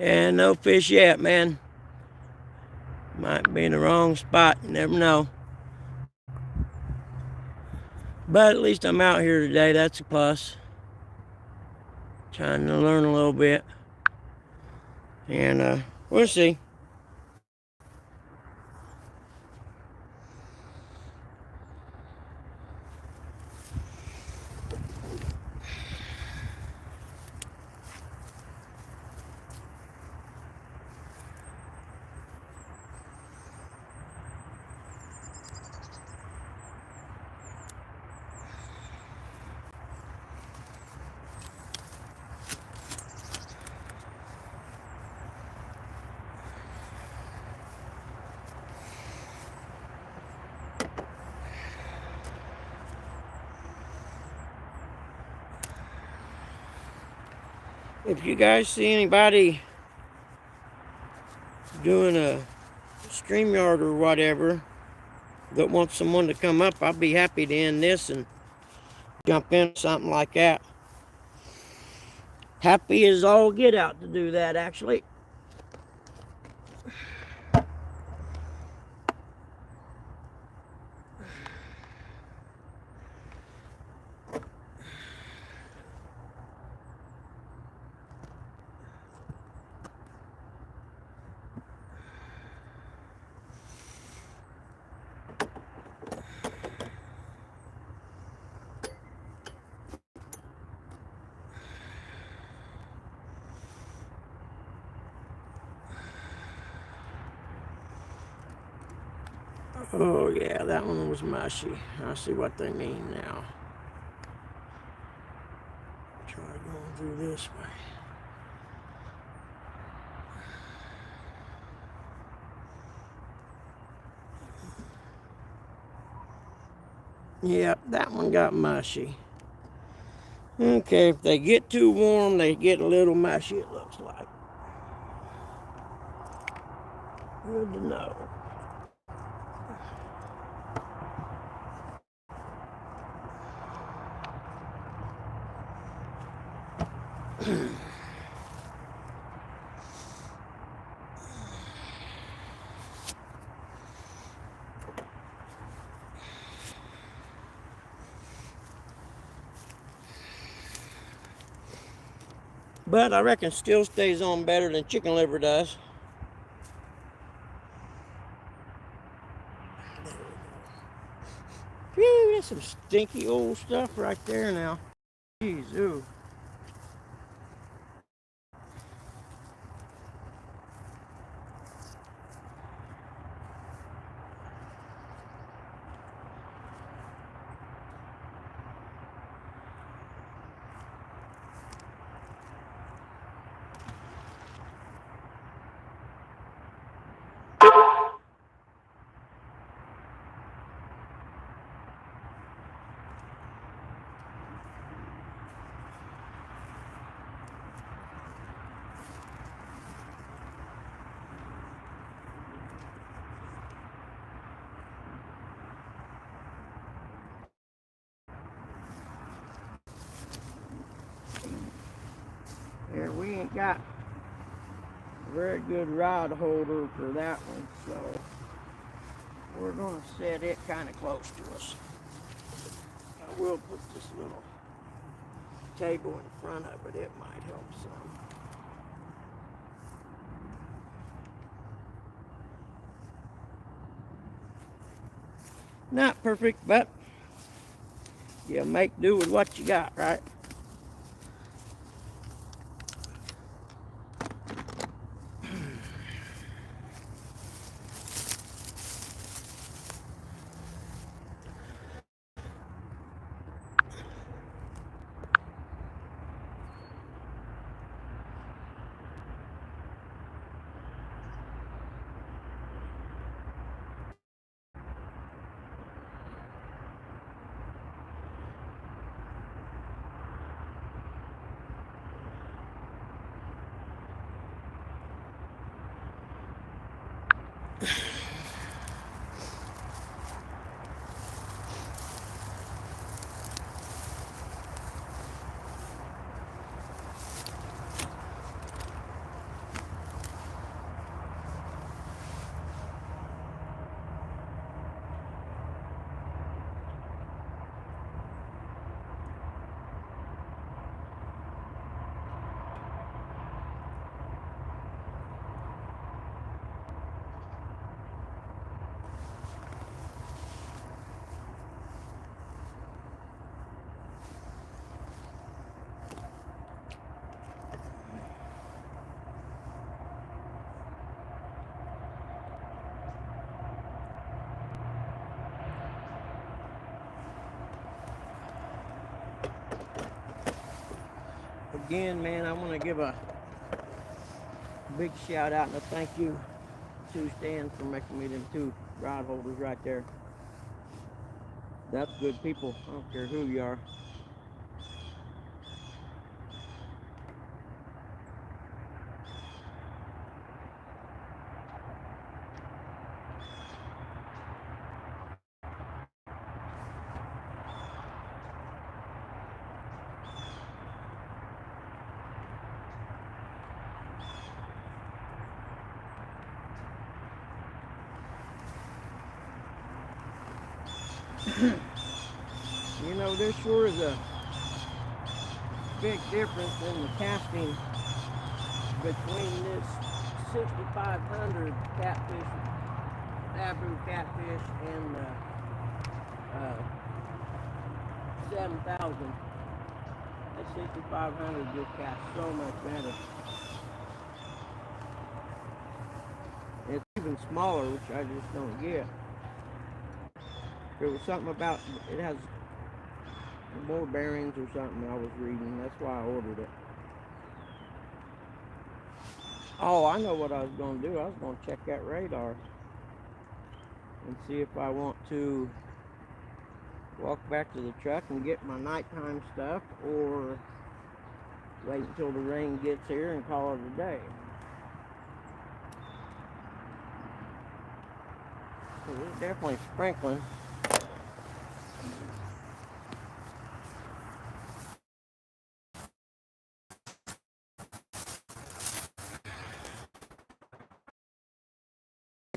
And no fish yet, man. Might be in the wrong spot, you never know. But at least I'm out here today, that's a plus. Trying to learn a little bit. And we'll see. If you guys see anybody doing a StreamYard or whatever that wants someone to come up, I'll be happy to end this and jump in something like that. Happy as all get out to do that, actually. Oh yeah, that one was mushy. I see what they mean now. Try going through this way. Yep, that one got mushy. Okay, if they get too warm, they get a little mushy, it looks like. Good to know. But I reckon still stays on better than chicken liver does. Phew, that's some stinky old stuff right there now. Jeez, ooh. Yeah, we ain't got a very good rod holder for that one, so we're going to set it kind of close to us. I will put this little table in front of it. It might help some. Not perfect, but you make do with what you got, right? Again, man, I want to give a big shout out and a thank you to Stan for making me them two rod holders right there. That's good people. I don't care who you are. You know, there sure is a big difference in the casting between this 6,500 catfish, Abu catfish, and the 7,000. That 6,500 just casts so much better. It's even smaller, which I just don't get. There was something about it has more bearings or something I was reading. That's why I ordered it. Oh, I know what I was going to do. I was going to check that radar and see if I want to walk back to the truck and get my nighttime stuff, or wait until the rain gets here and call it a day. So it's definitely sprinkling.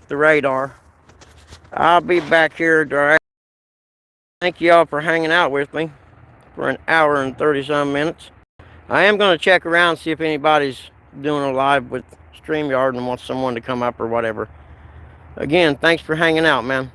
The radar. I'll be back here. Thank you all for hanging out with me for an hour and 30-some minutes. I am going to check around, see if anybody's doing a live with StreamYard and wants someone to come up or whatever. Again, thanks for hanging out, man.